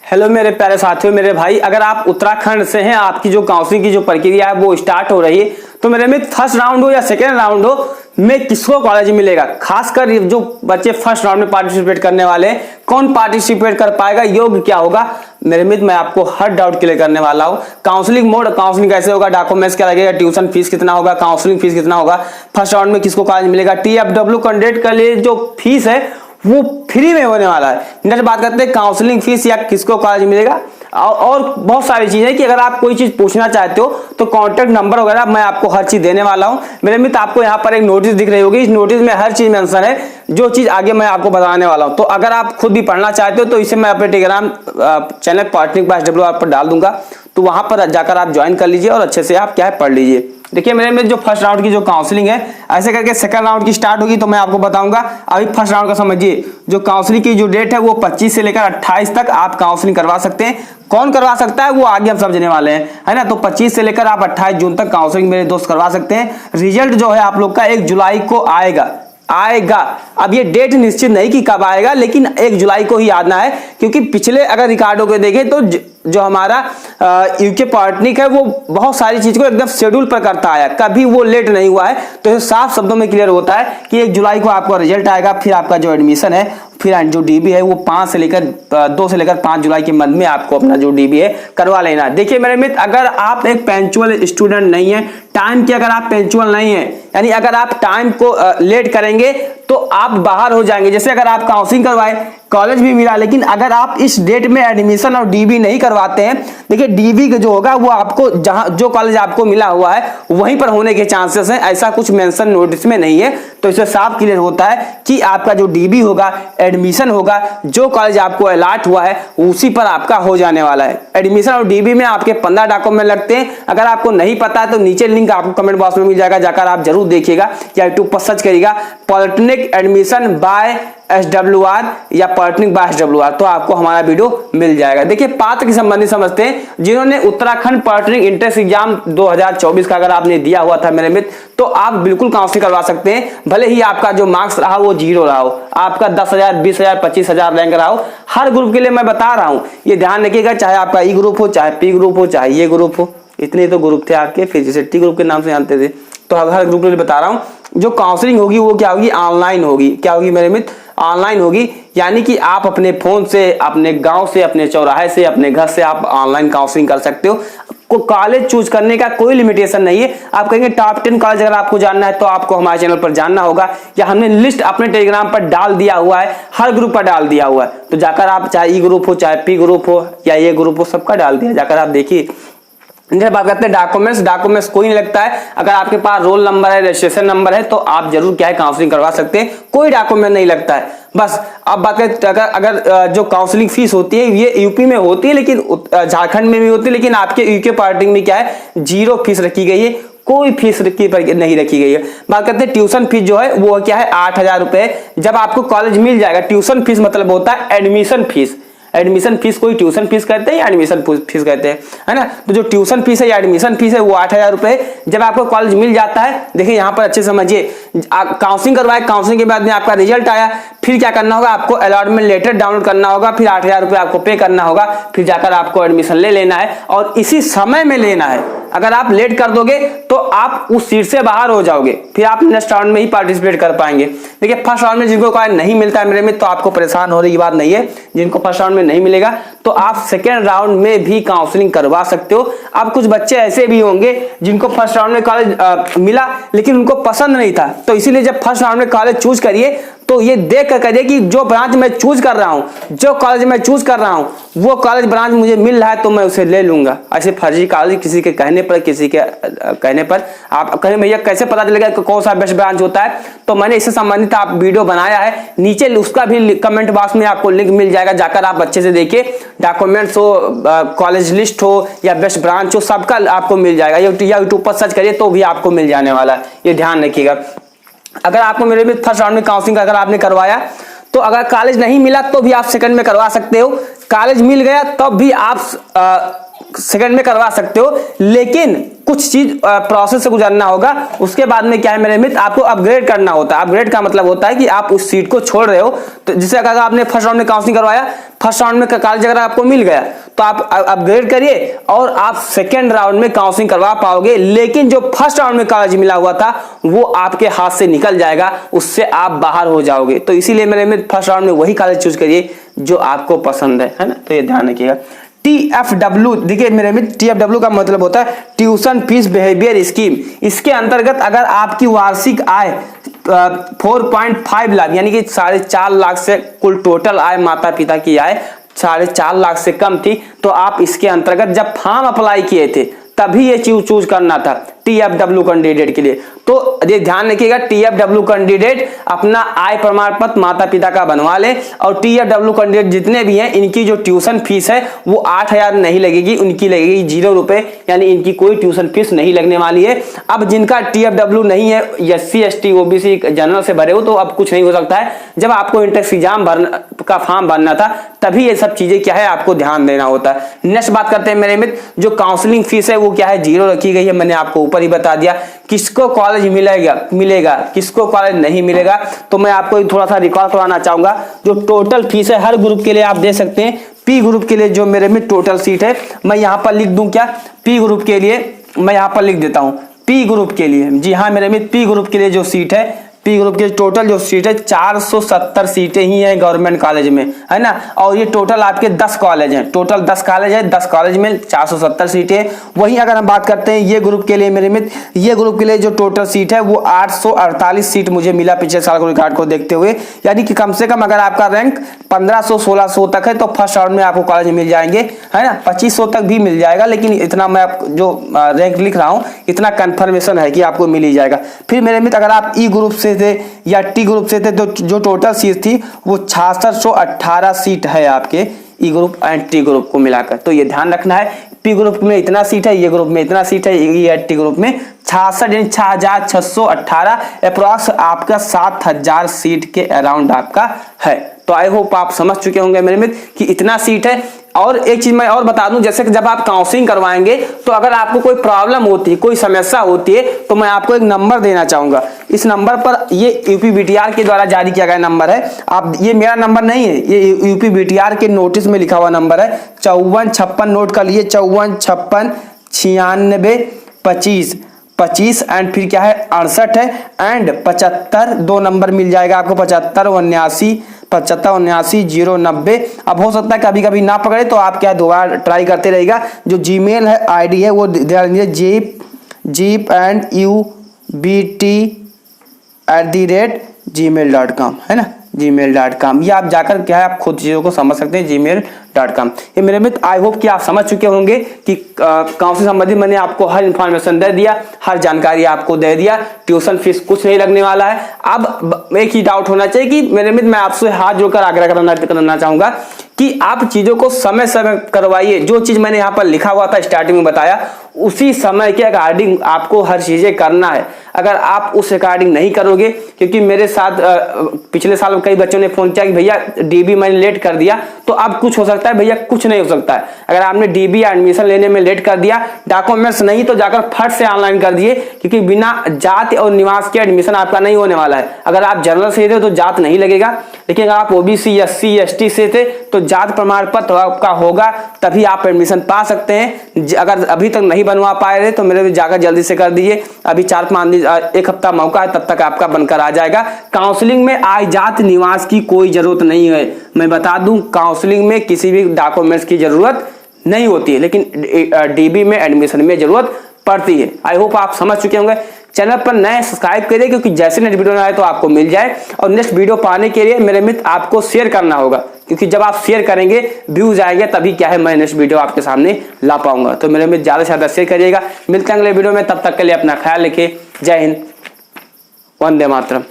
Hello मेरे प्यारे साथियों, मेरे भाई, अगर आप उत्तराखंड से हैं, आपकी जो काउंसलिंग की जो प्रक्रिया है वो स्टार्ट हो रही है, तो मेरे में फर्स्ट राउंड हो या सेकेंड राउंड हो, में किसको कॉलेज मिलेगा। खासकर जो बच्चे फर्स्ट राउंड में पार्टिसिपेट करने वाले हैं, कौन पार्टिसिपेट कर पाएगा, योग्य क्या होगा, मेरे मित्र मैं आपको हर डाउट क्लियर करने वाला हूं। काउंसलिंग मोड, काउंसलिंग कैसे होगा, डॉक्यूमेंट्स क्या लगेगा, ट्यूशन फीस कितना होगा, काउंसलिंग फीस कितना होगा, फर्स्ट राउंड में किसको कॉलेज मिलेगा, TFW कैंडिडेट के लिए जो फीस है वो फ्री में होने वाला है। नेक्स्ट बात करते हैं काउंसलिंग फीस या किसको कॉलेज मिलेगा, और बहुत सारी चीजें कि अगर आप कोई चीज पूछना चाहते हो तो कांटेक्ट नंबर वगैरह मैं आपको हर चीज देने वाला हूं। मेरे मित्र आपको यहाँ पर एक नोटिस दिख रही होगी, इस नोटिस में हर चीज मेंशन है, जो चीज आगे मैं आपको बताने वाला हूं। तो अगर आप खुद भी पढ़ना चाहते हो तो इसे मैं अपने Telegram channel polytechnic by SWR पर डाल दूंगा, तो वहां पर जाकर आप ज्वाइन कर लीजिए और अच्छे से आप क्या है पढ़ लीजिए। देखिए मेरे में जो फर्स्ट राउंड की जो काउंसलिंग है, ऐसे करके सेकंड राउंड की स्टार्ट होगी, तो मैं आपको बताऊंगा। अभी फर्स्ट राउंड का समझिए, जो काउंसलिंग की जो डेट है वो 25 से लेकर 28 तक आप काउंसलिंग करवा सकते हैं। कौन करवा सकता है वो आगे हम समझने वाले हैं, है ना। तो 25 से लेकर आप 28 जून तक काउंसलिंग मेरे दोस्त करवा सकते हैं। रिजल्ट जो है आप लोग का 1 जुलाई को आएगा। अब ये डेट निश्चित नहीं कि कब आएगा, लेकिन 1 जुलाई को ही आना है, क्योंकि पिछले अगर रिकॉर्डों को देखें तो जो हमारा यूके पॉलिटेक्निक है वो बहुत सारी चीज को एकदम शेड्यूल पर करता है, कभी वो लेट नहीं हुआ है। तो साफ शब्दों में क्लियर होता है कि 1 जुलाई को आपका रिजल्ट आएगा, फिर आपका जो एडमिशन है, फिर जो DB है वो 2 से लेकर 5 जुलाई के मध्य में आपको अपना जो DB है करवा लेना है। देखिए मेरे मित्र, अगर आप एक पंक्चुअल स्टूडेंट नहीं है, टाइम के अगर आप पंक्चुअल नहीं है, यानी अगर आप टाइम को लेट करेंगे तो आप बाहर हो जाएंगे। जैसे अगर आप काउंसलिंग करवाए, कॉलेज भी मिला, लेकिन अगर आप इस डेट में एडमिशन और DB नहीं करवाते हैं, देखिए DB जो होगा वो आपको जहां जो कॉलेज आपको मिला हुआ है वहीं पर होने के चांसेस हैं। ऐसा कुछ मेंशन नोटिस में नहीं है, तो इससे साफ क्लियर होता है कि आपका जो DB होगा, एडमिशन होगा, जो कॉलेज आपको अलॉट हुआ है उसी पर आपका हो जाने वाला है। एडमिशन और DB में आपके 15 डॉक्यूमेंट लगते हैं। अगर आपको नहीं पता है तो नीचे लिंक आपको कमेंट बॉक्स में मिल जाएगा, जाकर आप जरूर देखिएगा या यूट्यूब पर सर्च करिएगा पॉलिटेक्निक एडमिशन बाय SWR या पॉलिटेक्निक बाय SWR, तो आपको हमारा वीडियो मिल जाएगा। देखिए पात्र के संबंधी समझते हैं। जिन्होंने उत्तराखंड पॉलिटेक्निक एंट्रेंस एग्जाम 2024 का अगर आपने दिया हुआ था मेरे मित्र, तो आप बिल्कुल काउंसलिंग करवा सकते हैं। भले ही आपका जो मार्क्स रहा वो 0 रहा हो, आपका 10,000 20,000 25,000 रैंक रहा हो, हर ग्रुप के लिए मैं बता रहा हूं, ये ध्यान रखिएगा। चाहे आपका E ग्रुप हो, चाहे P ग्रुप हो, चाहे ये ग्रुप हो, इतने तो ग्रुप थे आपके, फिर जैसे T ग्रुप के नाम से जानते थे, तो हर ग्रुप के लिए बता रहा हूं। जो काउंसलिंग होगी वो क्या होगी, ऑनलाइन होगी। क्या होगी मेरे मित्र, ऑनलाइन होगी, यानी कि आप अपने फोन से, अपने गांव से, अपने चौराहे से, अपने घर से आप ऑनलाइन काउंसलिंग कर सकते हो। को कॉलेज चूज करने का कोई लिमिटेशन नहीं है। आप कहेंगे टॉप 10 कॉलेज अगर आपको जानना है तो आपको हमारे चैनल पर जानना होगा, या हमने लिस्ट अपने टेलीग्राम पर डाल दिया हुआ है, हर ग्रुप पर डाल दिया हुआ है। तो जाकर आप, चाहे E ग्रुप हो, चाहे P ग्रुप हो या ये ग्रुप हो, सबका डाल दिया, जाकर आप देखिए। बात करते हैं डॉक्यूमेंट्स कोई नहीं लगता है। अगर आपके पास रोल नंबर है, रजिस्ट्रेशन नंबर है, तो आप जरूर क्या है काउंसलिंग करवा सकते हैं, कोई डॉक्यूमेंट नहीं लगता है। बस अब बात करें अगर जो काउंसलिंग फीस होती है ये यूपी में होती है, लेकिन झारखंड में भी होती है, लेकिन आपके यूके पॉलिटेक्निक में क्या है 0 फीस रखी गई है, कोई फीस नहीं रखी गई है। बात करते हैं ट्यूशन फीस जो है वो क्या है 8,000 रुपए। जब आपको कॉलेज मिल जाएगा, ट्यूशन फीस मतलब होता है एडमिशन फीस। एडमिशन फीस कोई ट्यूशन फीस कहते हैं या एडमिशन फीस कहते हैं, है ना। तो जो ट्यूशन फीस है या एडमिशन फीस है वो 8,000 रुपए जब आपको कॉलेज मिल जाता है। देखिए यहाँ पर अच्छे समझिए, काउंसलिंग करवाए, काउंसलिंग के बाद में आपका रिजल्ट आया, फिर क्या करना होगा, आपको अलॉटमेंट लेटर डाउनलोड करना होगा, फिर 8,000 रुपए आपको पे करना होगा, फिर जाकर आपको एडमिशन ले लेना है और इसी समय में लेना है। अगर आप लेट कर दोगे तो आप उस सीट से बाहर हो जाओगे, फिर आप नेक्स्ट राउंड में ही पार्टिसिपेट कर पाएंगे। देखिए फर्स्ट राउंड में जिनको कॉलेज नहीं मिलता है मेरे में, तो आपको परेशान होने की बात नहीं है। जिनको फर्स्ट राउंड में नहीं मिलेगा तो आप सेकेंड राउंड में भी काउंसलिंग करवा सकते हो। अब कुछ बच्चे ऐसे भी होंगे जिनको फर्स्ट राउंड में कॉलेज मिला लेकिन उनको पसंद नहीं था, तो इसीलिए जब फर्स्ट राउंड में कॉलेज चूज करिए तो ये देख कर करिए कि जो ब्रांच मैं चूज कर रहा हूं, जो कॉलेज मैं चूज कर रहा हूं, वो कॉलेज ब्रांच मुझे मिल रहा है तो मैं उसे ले लूंगा। ऐसे फर्जी कॉलेज किसी के कहने पर, किसी के कहने पर आप कहें भैया कैसे पता चलेगा कि कौन सा बेस्ट ब्रांच होता है, तो मैंने इससे संबंधित आप वीडियो बनाया है, नीचे उसका भी कमेंट बॉक्स में आपको लिंक मिल जाएगा, जाकर आप अच्छे से देखिए। डॉक्यूमेंट्स हो, कॉलेज लिस्ट हो या बेस्ट ब्रांच हो, सबका आपको मिल जाएगा, या यूट्यूब पर सर्च करिए तो भी आपको मिल जाने वाला है, ये ध्यान रखिएगा। अगर आपको मेरे में फर्स्ट राउंड में काउंसलिंग अगर आपने करवाया, तो अगर कॉलेज नहीं मिला तो भी आप सेकंड में करवा सकते हो, कॉलेज मिल गया तब भी आप सेकंड में करवा सकते हो। लेकिन कुछ चीज प्रोसेस से गुजरना होगा। उसके बाद में क्या है मेरे मित्र, आपको अपग्रेड करना होता है। अपग्रेड का मतलब होता है कि आप उस सीट को छोड़ रहे हो, तो जैसे अगर आपने फर्स्ट राउंड में काउंसलिंग करवाया, फर्स्ट राउंड में कॉलेज अगर आपको मिल गया तो आप अपग्रेड करिए और आप सेकेंड राउंड में काउंसलिंग करवा पाओगे। लेकिन जो फर्स्ट राउंड में कॉलेज मिला हुआ था वो आपके हाथ से निकल जाएगा, उससे आप बाहर हो जाओगे। तो इसीलिए मेरे मित्र फर्स्ट राउंड में वही कॉलेज चूज करिए जो आपको पसंद है ना। तो ये ध्यान रखिएगा। TFW, देखिए मेरे मित्र TFW का मतलब होता है ट्यूशन फीस बिहेवियर स्कीम। इसके अंतर्गत अगर आपकी वार्षिक आय 4.5 लाख यानी कि 4.5 लाख से कुल टोटल आय, माता पिता की आय 4.5 लाख से कम थी, तो आप इसके अंतर्गत जब फॉर्म अप्लाई किए थे तभी ये चूज करना था TFW कैंडिडेट के लिए। तो ये ध्यान रखिएगा, TFW कैंडिडेट अपना आय प्रमाण पत्र माता पिता का बनवा ले, और TFW कैंडिडेट जितने भी हैं इनकी जो ट्यूशन फीस है वो 8,000 नहीं लगेगी, उनकी लगेगी 0 रुपए, यानी इनकी कोई ट्यूशन फीस नहीं लगने वाली है। अब जिनका TFW नहीं है, SC ST OBC जनरल से भरे हो, तो अब कुछ नहीं हो सकता है। जब आपको इंट्रेंस एग्जाम का फॉर्म भरना था तभी ये सब चीजें क्या है आपको ध्यान देना होता है। नेक्स्ट बात करते हैं मेरे मित्र, जो काउंसलिंग फीस है वो क्या है 0 रखी गई है। मैंने आपको ऊपर ही बता दिया किसको कॉलेज मिलेगा किसको कॉलेज नहीं मिलेगा। तो मैं आपको थोड़ा सा रिकॉल करवाना चाहूंगा, जो टोटल फीस है हर ग्रुप के लिए आप दे सकते हैं। P ग्रुप के लिए जो मेरे में टोटल सीट है, मैं यहाँ पर लिख दूं क्या, P ग्रुप के लिए मैं यहाँ पर लिख देता हूँ P ग्रुप के लिए, जी हाँ मेरे में P ग्रुप के लिए जो सीट है, P ग्रुप के टोटल जो सीट है 470 सीटें ही हैं गवर्नमेंट कॉलेज में, है ना। और ये टोटल आपके 10 कॉलेज हैं, टोटल 10 कॉलेज है, 10 कॉलेज में 470 सीटें। वहीं अगर हम बात करते हैं ये ग्रुप के लिए मेरे मित्र, ये ग्रुप के लिए जो टोटल सीट है वो 848 सीट मुझे मिला पिछले साल को रिकॉर्ड को देखते हुए। यानी कि कम से कम अगर आपका रैंक 1500-1600 तक है तो फर्स्ट राउंड में आपको कॉलेज मिल जाएंगे, है ना। 2500 तक भी मिल जाएगा, लेकिन इतना मैं जो रैंक लिख रहा हूँ इतना कंफर्मेशन है कि आपको मिल ही जाएगा। फिर मेरे मित्र अगर आप ई ग्रुप से थे या टी ग्रुप से थे तो जो टोटल सीट थी वो 6618 सीट है आपके ई ग्रुप एंड टी ग्रुप को मिलाकर। तो ये ध्यान रखना है, पी ग्रुप में इतना सीट है, ये ग्रुप में इतना सीट है, ये टी ग्रुप में 66 यानी 6618 अप्रॉक्स आपका 7000 सीट के अराउंड आपका है। तो आई होप आप समझ चुके होंगे मेरे मित्र कि इतना सीट है। और एक चीज मैं और बता दूं, जैसे कि जब आप काउंसलिंग करवाएंगे तो अगर आपको कोई प्रॉब्लम होती है, कोई समस्या होती है, तो मैं आपको एक नंबर देना चाहूंगा। इस नंबर पर, ये यूपीबीटीआर के द्वारा जारी किया गया नंबर है, आप, ये मेरा नंबर नहीं है, ये यूपीबीटीआर के नोटिस में लिखा हुआ नंबर है 5456, नोट कर लिए 5456 96 25 एंड फिर क्या है 68 है एंड 75, 2 नंबर मिल जाएगा आपको 75 79 090। अब हो सकता है कभी कभी ना पकड़े तो आप क्या दोबारा ट्राई करते रहेगा। जो जीमेल है आईडी है वो ध्यान दीजिए jeepandut@gmail.com, है ना, gmail.com। ये आप जाकर क्या है आप खुद चीजों को समझ सकते हैं gmail.com। ये मेरे मित्र आई होप कि आप समझ चुके होंगे कि काउंसलिंग संबंधी मैंने आपको हर इंफॉर्मेशन दे दिया, हर जानकारी आपको दे दिया। ट्यूशन फीस कुछ नहीं लगने वाला है। अब एक ही डाउट होना चाहिए कि मेरे मित्र मैं आपसे हाथ जोड़कर आग्रह करना चाहूंगा कि आप चीजों को समय समय करवाइए। जो चीज मैंने यहाँ पर लिखा हुआ था स्टार्टिंग में बताया, उसी समय के अकॉर्डिंग आपको हर चीजें करना है। अगर आप उस अकॉर्डिंग नहीं करोगे, क्योंकि मेरे साथ पिछले साल कई बच्चों ने फोन किया कि भैया डीबी मैंने लेट कर दिया, तो अब कुछ हो सकता है भैया, कुछ नहीं हो सकता है। अगर आपने डीबी एडमिशन लेने में लेट कर दिया, डॉक्यूमेंट्स नहीं तो जाकर फट से ऑनलाइन कर दिए, क्योंकि बिना जाति और निवास के एडमिशन आपका नहीं होने वाला है। अगर आप जनरल से थे तो जात नहीं लगेगा, लेकिन अगर आप ओबीसी SC ST से थे तो जात प्रमाण पत्र आपका होगा, तभी आप एडमिशन पा सकते हैं। अगर अभी तक नहीं बनवा पाए रहे तो मेरे जाकर जल्दी से कर दीजिए। अभी 4-5 दिन, 1 हफ्ता मौका है, तब तक आपका बनकर आ जाएगा। काउंसलिंग में आय जात निवास की कोई जरूरत नहीं है। मैं बता दूं काउंसलिंग में किसी भी डॉक्यूमेंट्स की जरूरत नहीं होती है, लेकिन डीबी में एडमिशन में जरूरत पड़ती है। आई होप आप समझ चुके होंगे। चैनल पर नए सब्सक्राइब करिए, क्योंकि जैसे नेक्स्ट वीडियो आए तो आपको मिल जाए। और नेक्स्ट वीडियो पाने के लिए मेरे मित्र आपको शेयर करना होगा, क्योंकि जब आप शेयर करेंगे व्यूज आएंगे, तभी क्या है मैं नेक्स्ट वीडियो आपके सामने ला पाऊंगा। तो मेरे मित्र ज्यादा से ज्यादा शेयर करिएगा। मिलते हैं अगले वीडियो में, तब तक के लिए अपना ख्याल रखिए। जय हिंद, वंदे मातरम।